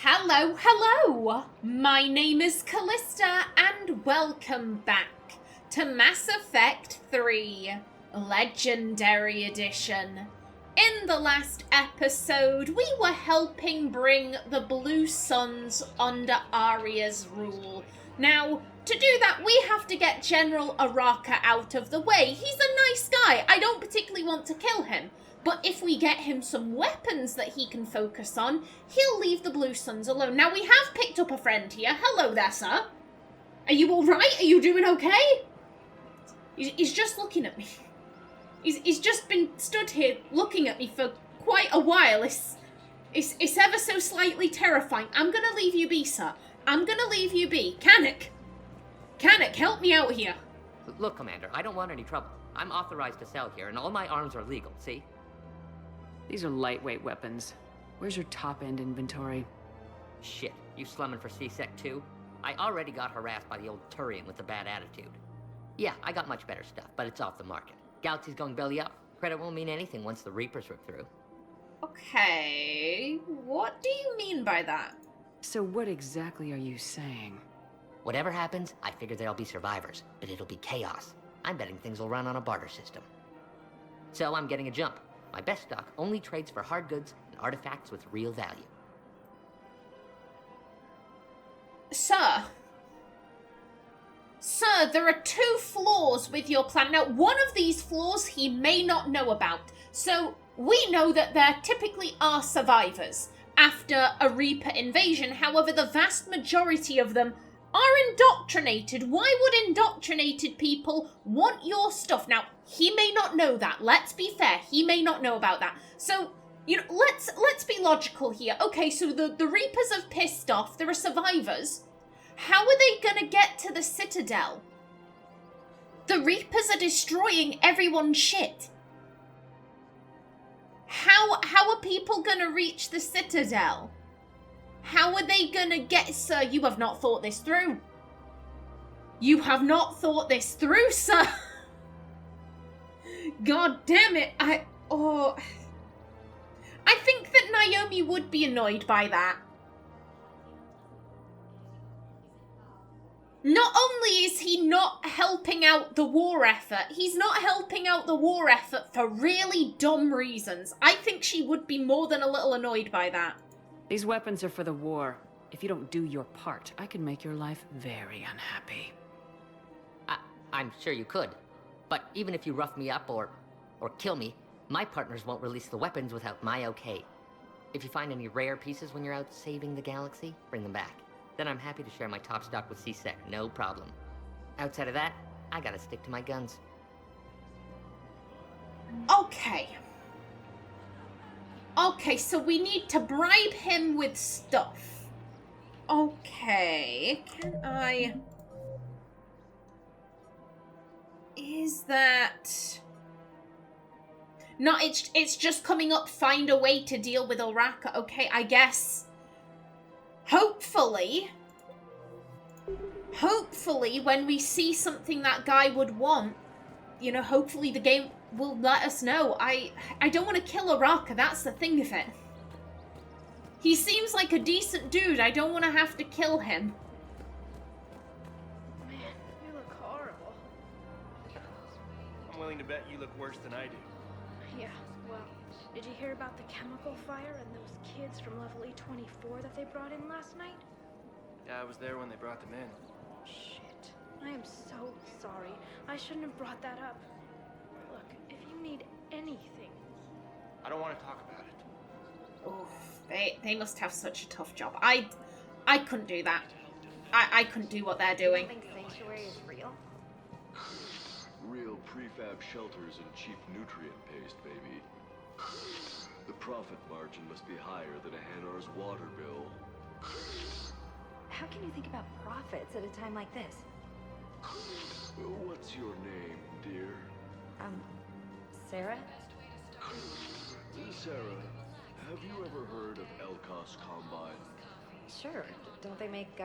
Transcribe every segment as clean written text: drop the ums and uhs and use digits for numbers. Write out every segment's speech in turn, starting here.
Hello, hello! My name is Kallista, and welcome back to Mass Effect 3 Legendary Edition. In the last episode, we were helping bring the Blue Suns under Aria's rule. Now, to do that, we have to get General Araka out of the way. He's a nice guy. I don't particularly want to kill him. But if we get him some weapons that he can focus on, he'll leave the Blue Suns alone. Now, we have picked up a friend here. Hello there, sir. Are you alright? Are you doing okay? He's just looking at me. He's just been stood here looking at me for quite a while. It's ever so slightly terrifying. I'm gonna leave you be, sir. I'm gonna leave you be. Canik, help me out here. Look, Commander, I don't want any trouble. I'm authorized to sell here, and all my arms are legal, see? These are lightweight weapons. Where's your top-end inventory? Shit, you slumming for C-Sec too? I already got harassed by the old Turian with the bad attitude. Yeah, I got much better stuff, but it's off the market. Galaxy's going belly up. Credit won't mean anything once the Reapers rip through. Okay, what do you mean by that? So what exactly are you saying? Whatever happens, I figure there'll be survivors, but it'll be chaos. I'm betting things will run on a barter system. So I'm getting a jump. My best stock only trades for hard goods and artifacts with real value. Sir, there are two flaws with your plan. Now, one of these flaws he may not know about. So, we know that there typically are survivors after a Reaper invasion. However, the vast majority of them are indoctrinated. Why would indoctrinated people want your stuff? Now, he may not know that. Let's be fair. He may not know about that. So, you know, let's be logical here. Okay, so the Reapers have pissed off. There are survivors. How are they gonna get to the Citadel? The Reapers are destroying everyone's shit. How are people gonna reach the Citadel? How are they gonna get... Sir, you have not thought this through. You have not thought this through, sir. God damn it. I think that Naomi would be annoyed by that. Not only is he not helping out the war effort, he's not helping out the war effort for really dumb reasons. I think she would be more than a little annoyed by that. These weapons are for the war. If you don't do your part, I can make your life very unhappy. I'm sure you could. But even if you rough me up or kill me, my partners won't release the weapons without my okay. If you find any rare pieces when you're out saving the galaxy, bring them back. Then I'm happy to share my top stock with C-Sec, no problem. Outside of that, I gotta stick to my guns. Okay, so we need to bribe him with stuff. Okay, can I... Is that... No, it's just coming up, find a way to deal with Araka. Okay, I guess... Hopefully, when we see something that guy would want, you know, hopefully the game will let us know. I don't want to kill Araka, that's the thing of it. He seems like a decent dude, I don't want to have to kill him. Man, you look horrible. I'm willing to bet you look worse than I do. Yeah, well, did you hear about the chemical fire and those kids from level E24 that they brought in last night? Yeah, I was there when they brought them in. Shit. I am so sorry. I shouldn't have brought that up. Look, if you need anything... I don't want to talk about it. Oh, they must have such a tough job. I couldn't do that. I couldn't do what they're doing. You think Sanctuary is real? Real prefab shelters and cheap nutrient paste, baby. The profit margin must be higher than a Hanar's water bill. How can you think about profits at a time like this? What's your name, dear? Sarah? Sarah, have you ever heard of Elkos Combine? Sure. Don't they make,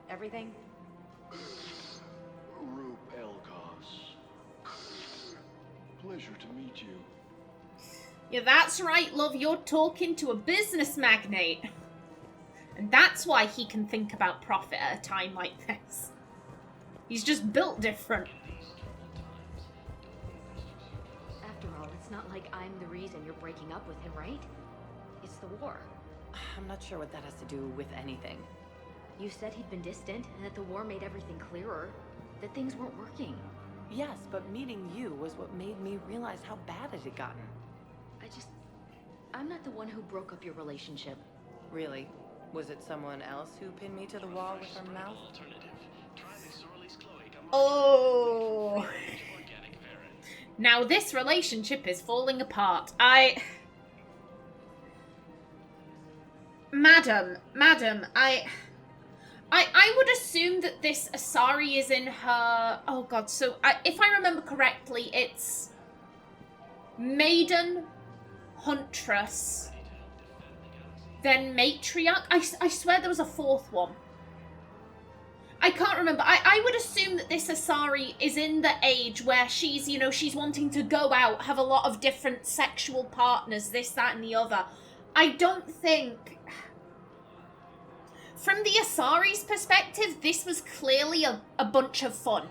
everything? Roop Elkos. Pleasure to meet you. Yeah, that's right, love. You're talking to a business magnate. And that's why he can think about profit at a time like this. He's just built different. After all, it's not like I'm the reason you're breaking up with him, right? It's the war. I'm not sure what that has to do with anything. You said he'd been distant, and that the war made everything clearer. That things weren't working. Yes, but meeting you was what made me realize how bad it had gotten. I'm not the one who broke up your relationship. Really? Was it someone else who pinned me to the wall with her mouth? Oh. Now this relationship is falling apart. Madam, I would assume that this Asari is in her... Oh god, so if I remember correctly, it's Maiden, Huntress, then Matriarch. I swear there was a fourth one. I can't remember. I would assume that this Asari is in the age where she's, you know, she's wanting to go out, have a lot of different sexual partners, this, that, and the other. I don't think... From the Asari's perspective, this was clearly a bunch of fun.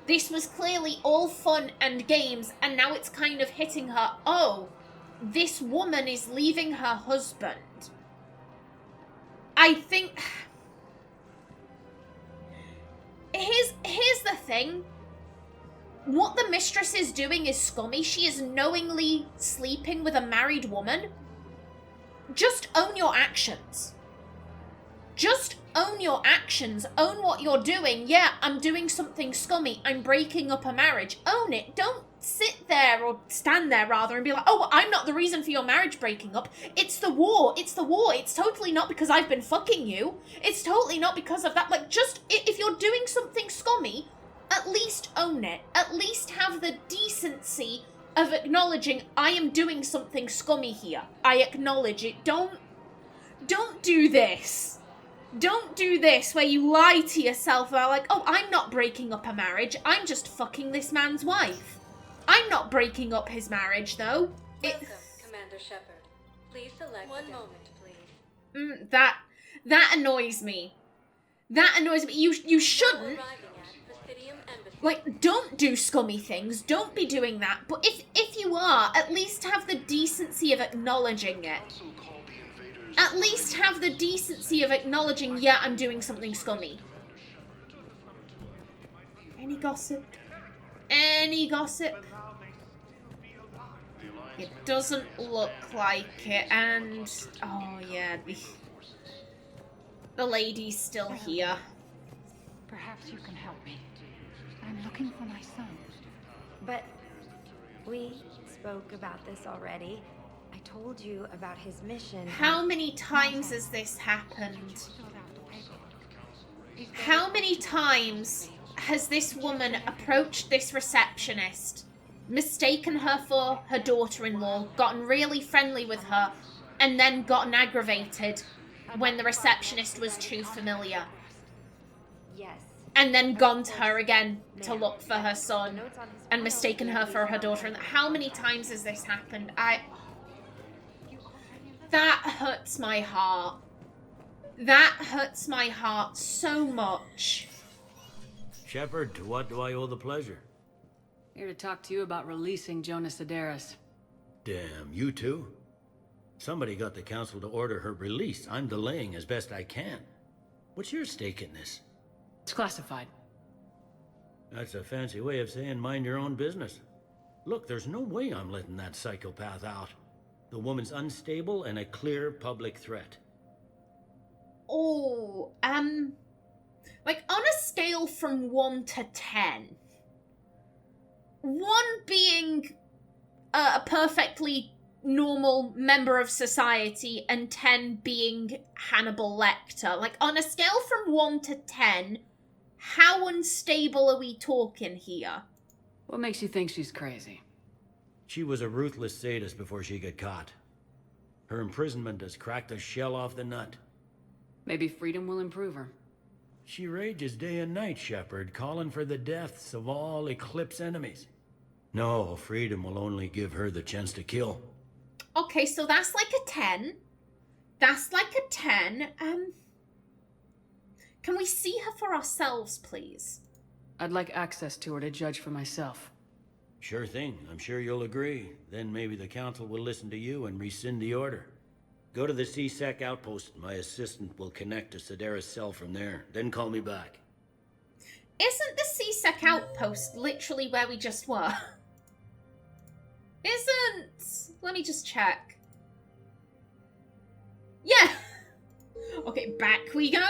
This was clearly all fun and games, and now it's kind of hitting her, oh, this woman is leaving her husband. I think... Here's the thing. What the mistress is doing is scummy. She is knowingly sleeping with a married woman. Just own your actions. Just own your actions. Own what you're doing. Yeah, I'm doing something scummy. I'm breaking up a marriage. Own it. Don't sit there, or stand there rather, and be like, oh, well, I'm not the reason for your marriage breaking up. It's the war. It's the war. It's totally not because I've been fucking you. It's totally not because of that. Like, just, if you're doing something scummy, at least own it. At least have the decency of acknowledging, I am doing something scummy here. I acknowledge it. Don't do this. Don't do this where you lie to yourself about like, oh, I'm not breaking up a marriage. I'm just fucking this man's wife. I'm not breaking up his marriage, though. Welcome, Commander Shepard. Please select one moment, please. That annoys me. That annoys me. You shouldn't. Like, don't do scummy things. Don't be doing that. But if you are, at least have the decency of acknowledging it. At least have the decency of acknowledging, yeah, I'm doing something scummy. Any gossip? Any gossip? It doesn't look like it, and... Oh, yeah, the lady's still here. Perhaps you can help me. I'm looking for my son. But we spoke about this already. I told you about his mission. How many times has this happened? How many times has this woman approached this receptionist, mistaken her for her daughter-in-law, gotten really friendly with her, and then gotten aggravated when the receptionist was too familiar? Yes. And then gone to her again to look for her son and mistaken her for her daughter. How many times has this happened? That hurts my heart. That hurts my heart so much. Shepard, to what do I owe the pleasure? Here to talk to you about releasing Jona Sederis. Damn, you too? Somebody got the council to order her release. I'm delaying as best I can. What's your stake in this? It's classified. That's a fancy way of saying mind your own business. Look, there's no way I'm letting that psychopath out. The woman's unstable and a clear public threat. Oh, like on a scale from 1 to 10, 1 being a perfectly normal member of society and 10 being Hannibal Lecter, like on a scale from 1 to 10, how unstable are we talking here? What makes you think she's crazy? She was a ruthless sadist before she got caught. Her imprisonment has cracked the shell off the nut. Maybe freedom will improve her. She rages day and night, Shepard, calling for the deaths of all Eclipse enemies. No, freedom will only give her the chance to kill. Okay, so that's like a 10. That's like a 10. Can we see her for ourselves, please? I'd like access to her to judge for myself. Sure thing. I'm sure you'll agree. Then maybe the council will listen to you and rescind the order. Go to the C-Sec outpost. My assistant will connect to Sederis' cell from there. Then call me back. Isn't the C-Sec outpost literally where we just were? Isn't... Let me just check. Yeah! Okay, back we go.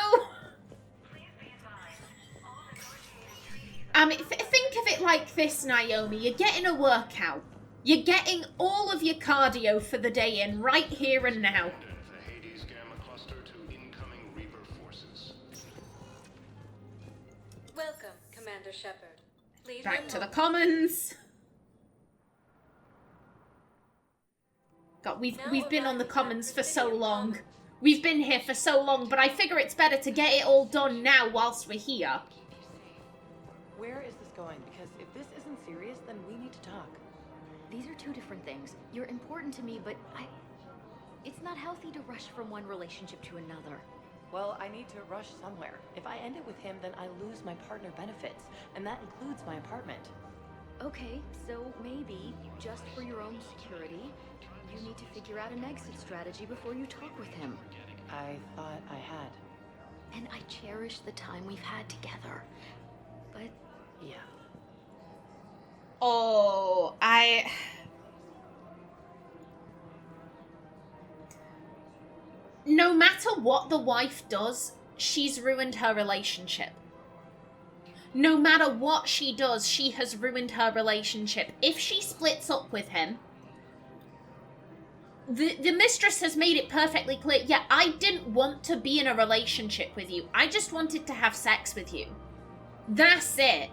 Think of it like this, Naomi. You're getting a workout. You're getting all of your cardio for the day in right here and now. Welcome, Commander Shepard. Please Back to the commons. God, we've been on the commons for so long. We've been here for so long, but I figure it's better to get it all done now whilst we're here. Where is this going? Because if this isn't serious, then we need to talk. These are two different things. You're important to me, but it's not healthy to rush from one relationship to another. Well, I need to rush somewhere. If I end it with him, then I lose my partner benefits, and that includes my apartment. Okay, so maybe, just for your own security, you need to figure out an exit strategy before you talk with him. I thought I had. And I cherish the time we've had together. But... yeah. Oh, No matter what the wife does, she's ruined her relationship. No matter what she does, she has ruined her relationship. If she splits up with him, the mistress has made it perfectly clear, yeah, I didn't want to be in a relationship with you. I just wanted to have sex with you. That's it.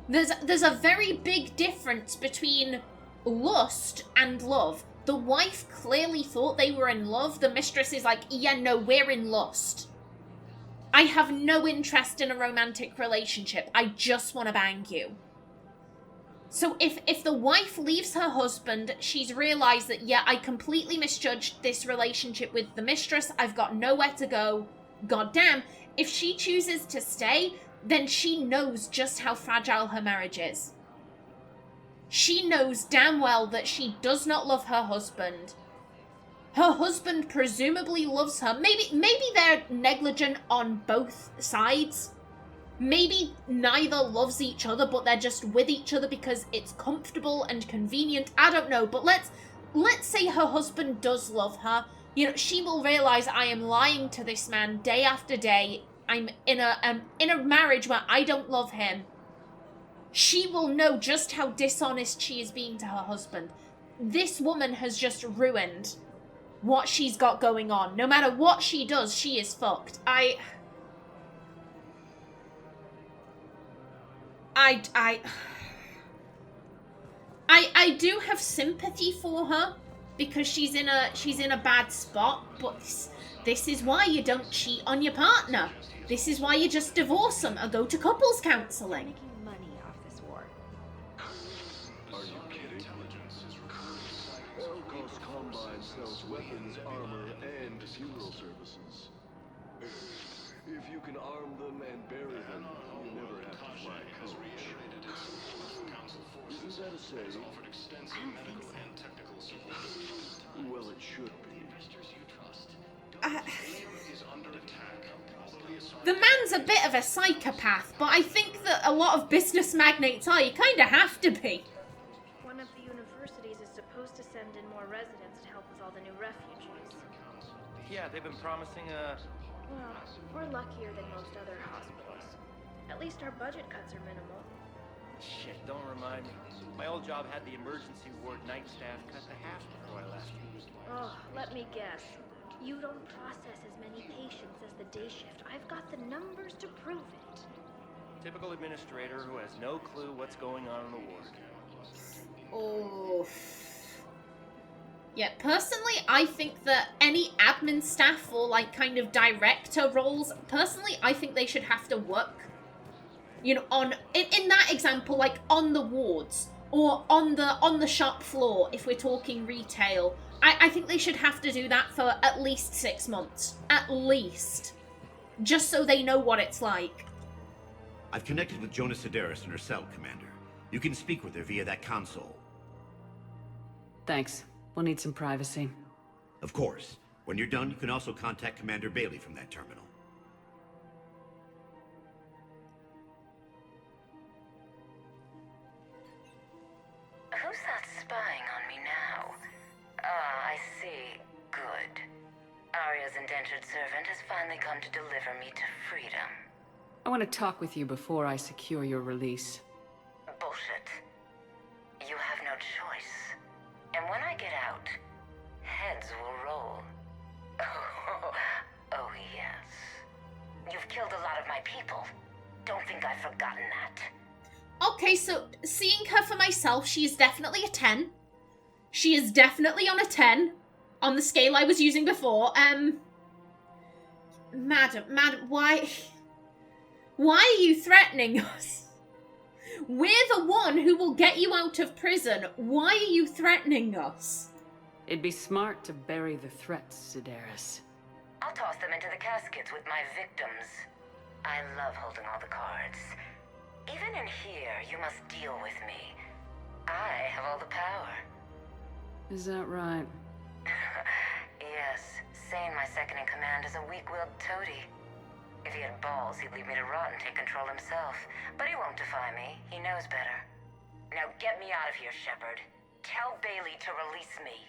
There's a very big difference between lust and love. The wife clearly thought they were in love. The mistress is like, yeah, no, we're in lust. I have no interest in a romantic relationship. I just want to bang you. So if the wife leaves her husband, she's realized that, yeah, I completely misjudged this relationship with the mistress. I've got nowhere to go. God damn. If she chooses to stay, then she knows just how fragile her marriage is. She knows damn well that she does not love her husband. Her husband presumably loves her. Maybe they're negligent on both sides. Maybe neither loves each other, but they're just with each other because it's comfortable and convenient. I don't know, but let's say her husband does love her. You know, she will realize I am lying to this man day after day. I'm in a marriage where I don't love him. She will know just how dishonest she is being to her husband. This woman has just ruined what she's got going on. No matter what she does, she is fucked. I do have sympathy for her because she's in a bad spot, but this is why you don't cheat on your partner. This is why you just divorce them or go to couples counseling. Making money off this war. Are you kidding? Elkos Combine sells weapons, armor, and funeral services. If you can arm them and bury them, you never have to fly coach. Isn't that a saying? I don't think so. Well, it should be. The man's a bit of a psychopath, but I think that a lot of business magnates are. You kind of have to be. One of the universities is supposed to send in more residents to help with all the new refugees. Yeah, they've been promising Well, we're luckier than most other hospitals. At least our budget cuts are minimal. Shit, don't remind me. My old job had the emergency ward night staff cut to half before I left. Oh, let me guess. You don't process as many patients as the day shift. I've got the numbers to prove it. Typical administrator who has no clue what's going on in the ward. Oh. Yeah, personally, I think that any admin staff or, like, kind of director roles, personally, I think they should have to work, you know, in that example, like, on the wards, or on the shop floor, if we're talking retail. I think they should have to do that for at least 6 months. At least. Just so they know what it's like. I've connected with Jona Sederis and her cell, Commander. You can speak with her via that console. Thanks. We'll need some privacy. Of course. When you're done, you can also contact Commander Bailey from that terminal. Who's that spying on me now? Ah, I see. Good. Aria's indentured servant has finally come to deliver me to freedom. I want to talk with you before I secure your release. Bullshit. You have no choice. And when I get out, heads will roll. Oh yes. You've killed a lot of my people. Don't think I've forgotten that. Okay, so seeing her for myself, she is definitely a 10. She is definitely on a 10 on the scale I was using before. Madam, why are you threatening us? We're the one who will get you out of prison. Why are you threatening us? It'd be smart to bury the threats, Sederis. I'll toss them into the caskets with my victims. I love holding all the cards. Even in here, you must deal with me. I have all the power. Is that right? Yes, Sane, my second-in-command, is a weak-willed toady. If he had balls, he'd leave me to rot and take control himself. But he won't defy me. He knows better. Now get me out of here, Shepard. Tell Bailey to release me.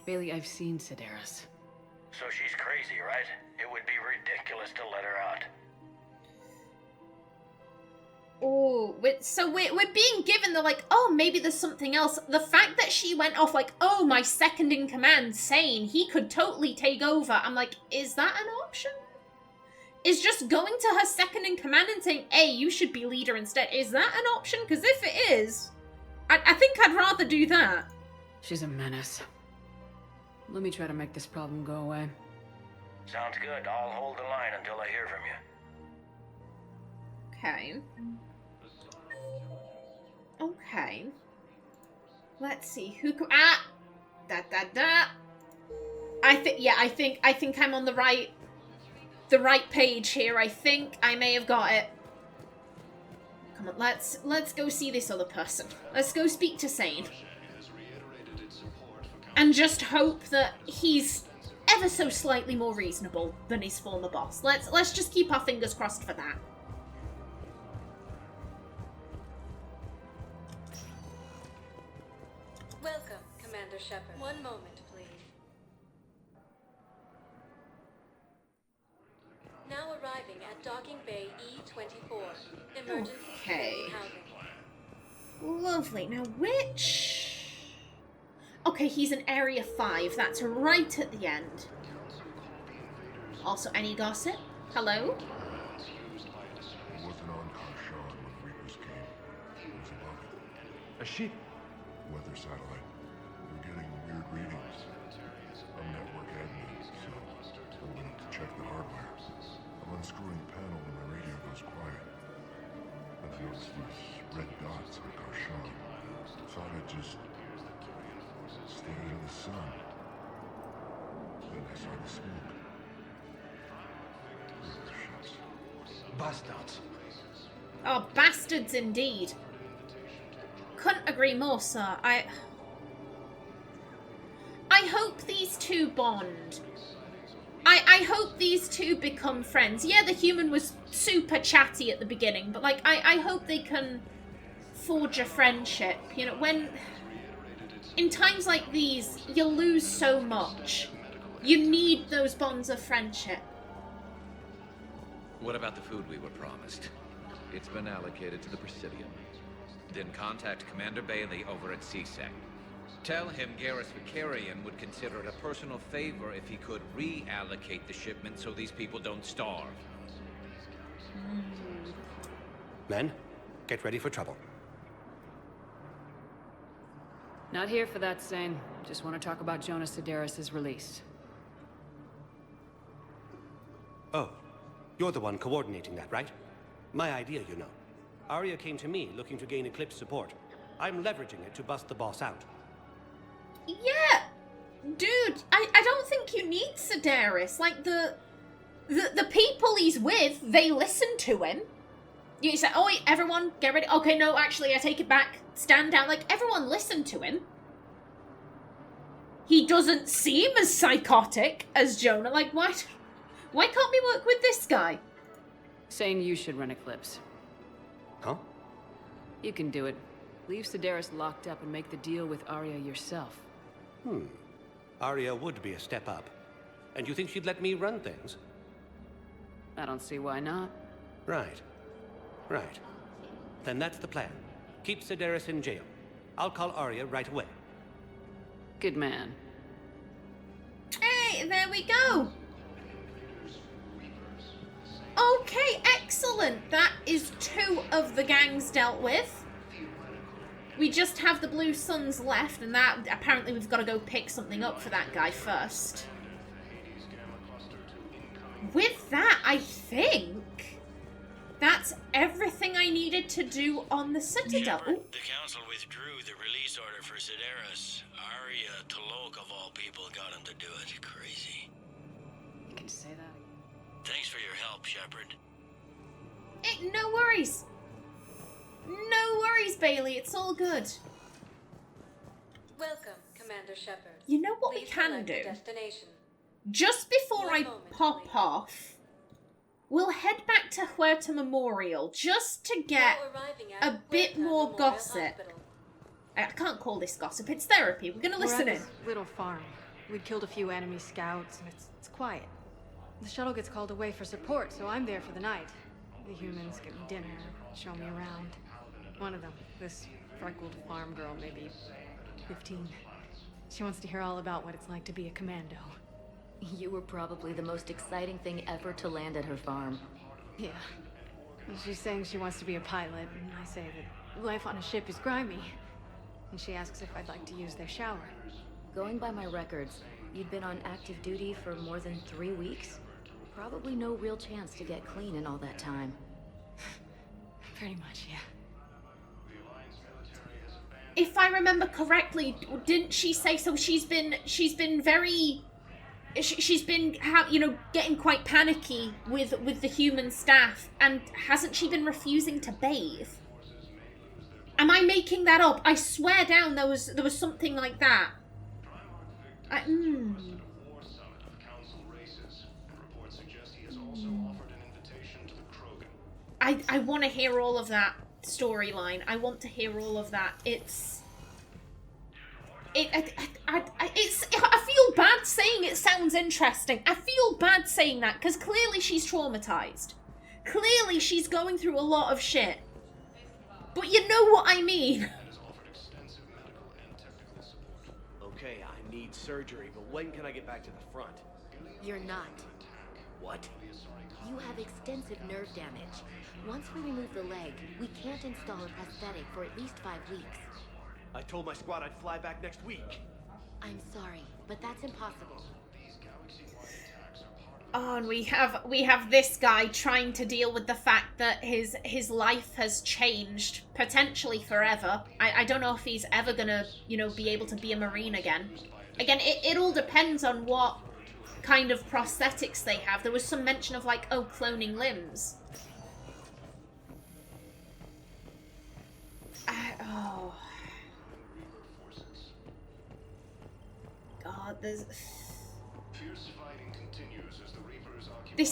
Bailey, I've seen Sederis. So she's crazy, right? It would be ridiculous to let her out. Oh, so we're being given the, like, oh, maybe there's something else. The fact that she went off like, oh, my second-in-command, Sane, he could totally take over. I'm like, is that an option? Is just going to her second-in-command and saying, hey, you should be leader instead, is that an option? Because if it is, I think I'd rather do that. She's a menace. Let me try to make this problem go away. Sounds good. I'll hold the line until I hear from you. Okay. Okay. Let's see who can. I think I'm on the right page here. I think I may have got it. Come on, let's go see this other person. Let's go speak to Sane. And just hope that he's ever so slightly more reasonable than his former boss. Let's just keep our fingers crossed for that. Welcome, Commander Shepard. One moment, please. Now arriving at Docking Bay E-24. Emergency Okay. housing. Lovely. Now, which... Okay, he's in Area 5. That's right at the end. Also, any gossip? Hello? It wasn't on Karshan when Reapers came. It was above it. A ship? Weather satellite. We're getting weird readings. I'm network admin, so I went up to check the hardware. I'm unscrewing the panel when my radio goes quiet. I noticed these red dots on Karshan. Thought I'd just stare into the sun. Then I saw the smoke. Bastards. Oh, bastards indeed. Couldn't agree more, sir. I hope these two bond. I hope these two become friends. Yeah, the human was super chatty at the beginning, but, like, I hope they can forge a friendship. You know, when... In times like these, you lose so much. You need those bonds of friendship. What about the food we were promised? It's been allocated to the Presidium. Then contact Commander Bailey over at CSEC. Tell him Garrus Vicarian would consider it a personal favor if he could reallocate the shipment so these people don't starve. Men, get ready for trouble. Not here for that, Sane. Just want to talk about Jona Sederis' release. Oh, you're the one coordinating that, right? My idea, you know. Aria came to me looking to gain Eclipse support. I'm leveraging it to bust the boss out. Yeah, dude, I don't think you need Sederis. Like, the people he's with, they listen to him. You say, oh, everyone, get ready. Okay, no, actually, I take it back. Stand down. Like, everyone listened to him. He doesn't seem as psychotic as Jona. Like, why can't we work with this guy? Saying you should run Eclipse. Huh? You can do it. Leave Sederis locked up and make the deal with Aria yourself. Aria would be a step up. And you think she'd let me run things? I don't see why not. Right. Right. Then that's the plan. Keep Sederis in jail. I'll call Aria right away. Good man. Hey, there we go. Okay, excellent. That is 2 of the gangs dealt with. We just have the Blue Suns left, and that apparently we've got to go pick something up for that guy first. With that, I think that's everything I needed to do on the Citadel. Shepard, the council withdrew the release order for Sederis. Aria Tolok, of all people, got him to do it. Crazy. You can say that. Thanks for your help, Shepard. No worries. No worries, Bailey. It's all good. Welcome, Commander Shepard. You know what Please we can select do? a destination. Just before One I moment, pop please. off, we'll head back to Huerta Memorial just to get Now arriving at a bit Huerta more Memorial gossip. Hospital. I can't call this gossip. It's therapy. We're gonna listen We're in. at this little farm. We'd killed a few enemy scouts, and it's quiet. The shuttle gets called away for support, so I'm there for the night. The humans get me dinner, show me around. One of them, this freckled farm girl, maybe 15. She wants to hear all about what it's like to be a commando. You were probably the most exciting thing ever to land at her farm. Yeah. And she's saying she wants to be a pilot, and I say that life on a ship is grimy. And she asks if I'd like to use their shower. Going by my records, you'd been on active duty for more than 3 weeks. Probably no real chance to get clean in all that time. Pretty much, yeah. If I remember correctly, didn't she say so? She's been very, she's been getting quite panicky with the human staff, and hasn't she been refusing to bathe? Am I making that up? I swear down there was something like that. I want to hear all of that storyline. I want to hear all of that. I feel bad saying it sounds interesting. I feel bad saying that because clearly she's traumatized. Clearly she's going through a lot of shit. But you know what I mean. Okay, I need surgery, but when can I get back to the front? You're not. What? You have extensive nerve damage. Once we remove the leg, we can't install a prosthetic for at least 5 weeks. I told my squad I'd fly back next week. I'm sorry, but that's impossible. Oh, and we have this guy trying to deal with the fact that his life has changed, potentially forever. I don't know if he's ever gonna, be able to be a Marine again. Again, it all depends on what kind of prosthetics they have. There was some mention of cloning limbs. God, this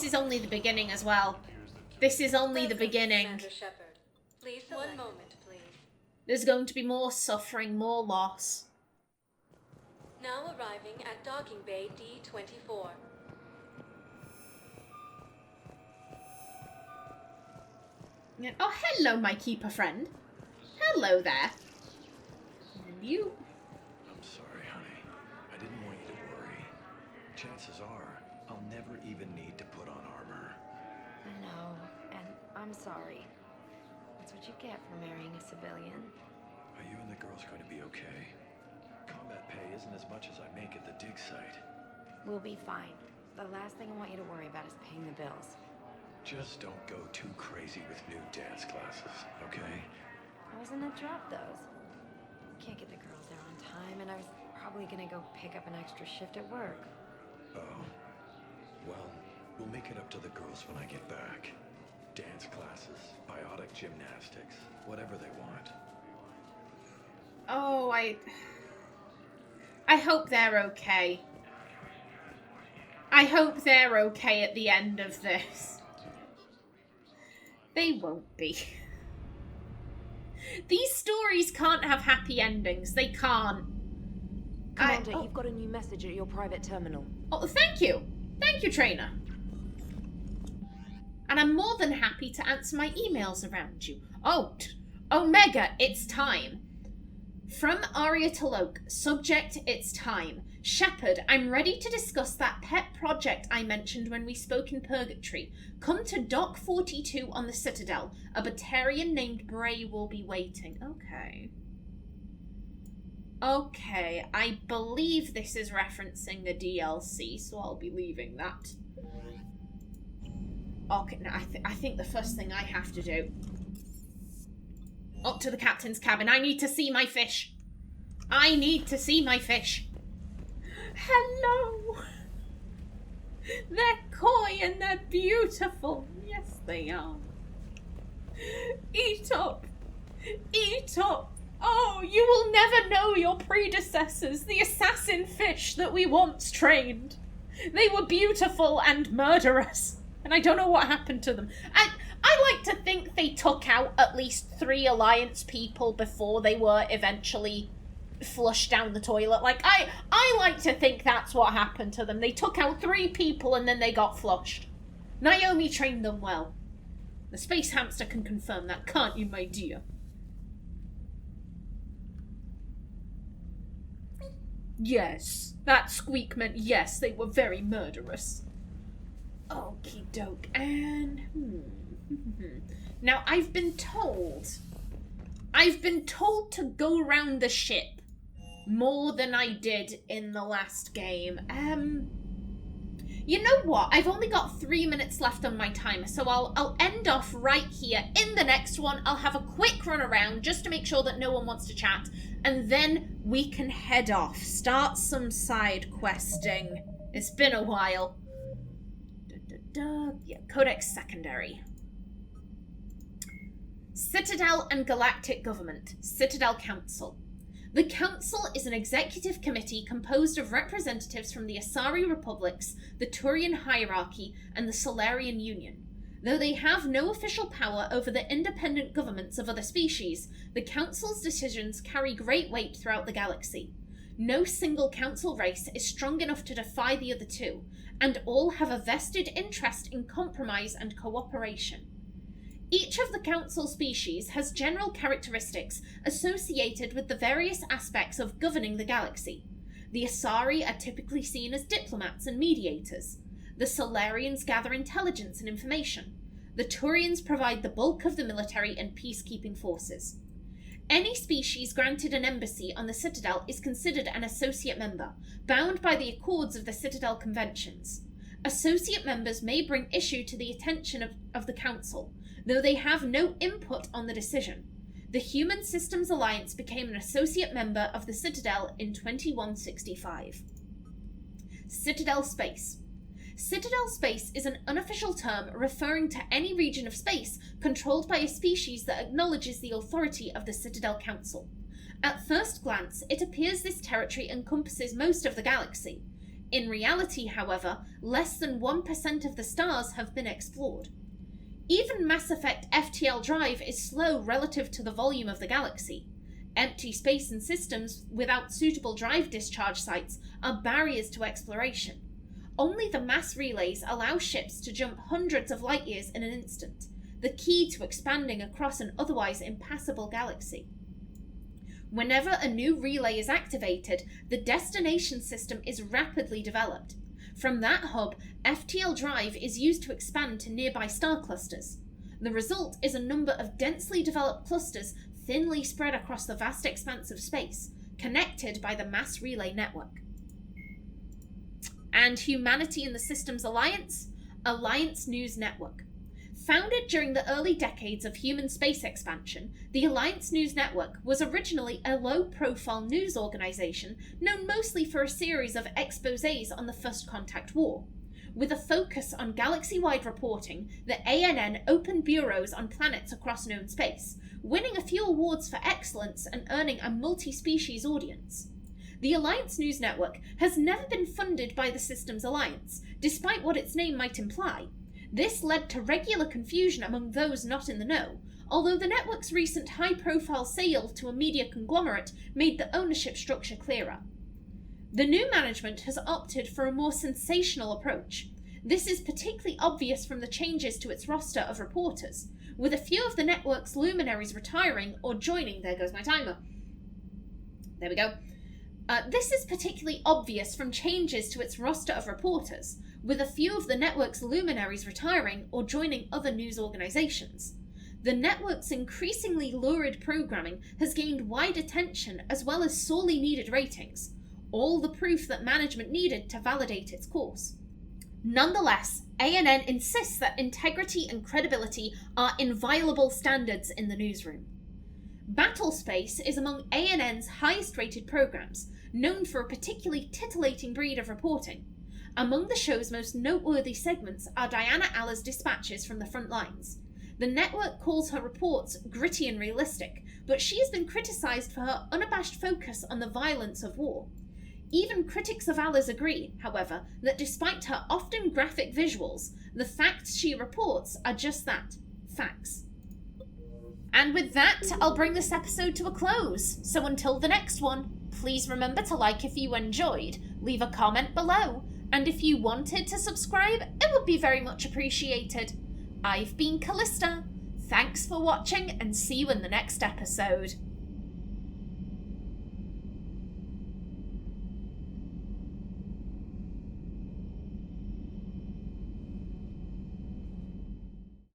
is only the beginning as well. This is only the beginning. Commander Shepard. Please select. One moment, please. There's going to be more suffering, more loss. Now arriving at docking bay D-24. Oh, hello, my keeper friend. Hello there. And you? I'm sorry, honey. I didn't want you to worry. Chances are, I'll never even need to put on armor. I know, and I'm sorry. That's what you get for marrying a civilian. Are you and the girls going to be okay? Combat pay isn't as much as I make at the dig site. We'll be fine. The last thing I want you to worry about is paying the bills. Just don't go too crazy with new dance classes, okay? I was in a drop those. Can't get the girls there on time, and I was probably gonna go pick up an extra shift at work. Oh. Well, we'll make it up to the girls when I get back. Dance classes, biotic gymnastics, whatever they want. Oh, I hope they're okay. I hope they're okay at the end of this. They won't be. These stories can't have happy endings. They can't. Commander, you've got a new message at your private terminal. Oh, thank you. Thank you, trainer. And I'm more than happy to answer my emails around you. Oh, Omega, it's time. From Aria to Loke, subject, it's time. Shepard, I'm ready to discuss that pet project I mentioned when we spoke in Purgatory. Come to Dock 42 on the Citadel. A Batarian named Bray will be waiting. Okay. Okay, I believe this is referencing the DLC, so I'll be leaving that. Okay, now I think the first thing I have to do... Up to the captain's cabin. I need to see my fish. I need to see my fish. Hello. They're coy and they're beautiful. Yes, they are. Eat up. Eat up. Oh, you will never know your predecessors, the assassin fish that we once trained. They were beautiful and murderous, and I don't know what happened to them. I like to think they took out at least 3 Alliance people before they were eventually flushed down the toilet. Like, I like to think that's what happened to them. They took out 3 people and then they got flushed. Naomi trained them well. The space hamster can confirm that, can't you, my dear? Yes, that squeak meant yes, they were very murderous. Okie doke, and... Now, I've been told to go around the ship more than I did in the last game. You know what? I've only got 3 minutes left on my timer, so I'll end off right here. In the next one, I'll have a quick run around just to make sure that no one wants to chat, and then we can head off. Start some side questing. It's been a while. Yeah, Codex Secondary. Citadel and Galactic Government. Citadel Council. The Council is an executive committee composed of representatives from the Asari Republics, the Turian Hierarchy, and the Solarian Union. Though they have no official power over the independent governments of other species, the Council's decisions carry great weight throughout the galaxy. No single Council race is strong enough to defy the other two, and all have a vested interest in compromise and cooperation. Each of the Council species has general characteristics associated with the various aspects of governing the galaxy. The Asari are typically seen as diplomats and mediators. The Solarians gather intelligence and information. The Turians provide the bulk of the military and peacekeeping forces. Any species granted an embassy on the Citadel is considered an associate member, bound by the accords of the Citadel Conventions. Associate members may bring issue to the attention of the Council, though they have no input on the decision. The Human Systems Alliance became an associate member of the Citadel in 2165. Citadel Space. Citadel Space is an unofficial term referring to any region of space controlled by a species that acknowledges the authority of the Citadel Council. At first glance, it appears this territory encompasses most of the galaxy. In reality, however, less than 1% of the stars have been explored. Even Mass Effect FTL Drive is slow relative to the volume of the galaxy. Empty space and systems without suitable drive discharge sites are barriers to exploration. Only the mass relays allow ships to jump hundreds of light years in an instant, the key to expanding across an otherwise impassable galaxy. Whenever a new relay is activated, the destination system is rapidly developed. From that hub, FTL Drive is used to expand to nearby star clusters. The result is a number of densely developed clusters thinly spread across the vast expanse of space, connected by the mass relay network. And humanity in the Systems Alliance? Alliance News Network. Founded during the early decades of human space expansion, the Alliance News Network was originally a low-profile news organization known mostly for a series of exposés on the First Contact War. With a focus on galaxy-wide reporting, the ANN opened bureaus on planets across known space, winning a few awards for excellence and earning a multi-species audience. The Alliance News Network has never been funded by the Systems Alliance, despite what its name might imply. This led to regular confusion among those not in the know, although the network's recent high-profile sale to a media conglomerate made the ownership structure clearer. The new management has opted for a more sensational approach. This is particularly obvious from the changes to its roster of reporters, with a few of the network's luminaries retiring or joining. There goes my timer. There we go. This is particularly obvious from changes to its roster of reporters, with a few of the network's luminaries retiring or joining other news organizations. The network's increasingly lurid programming has gained wide attention as well as sorely needed ratings, all the proof that management needed to validate its course. Nonetheless, ANN insists that integrity and credibility are inviolable standards in the newsroom. Battlespace is among ANN's highest-rated programs, known for a particularly titillating breed of reporting. Among the show's most noteworthy segments are Diana Aller's dispatches from the front lines. The network calls her reports gritty and realistic, but she has been criticised for her unabashed focus on the violence of war. Even critics of Aller's agree, however, that despite her often graphic visuals, the facts she reports are just that, facts. And with that, I'll bring this episode to a close. So until the next one, please remember to like if you enjoyed, leave a comment below, and if you wanted to subscribe, it would be very much appreciated. I've been Kallista. Thanks for watching and see you in the next episode.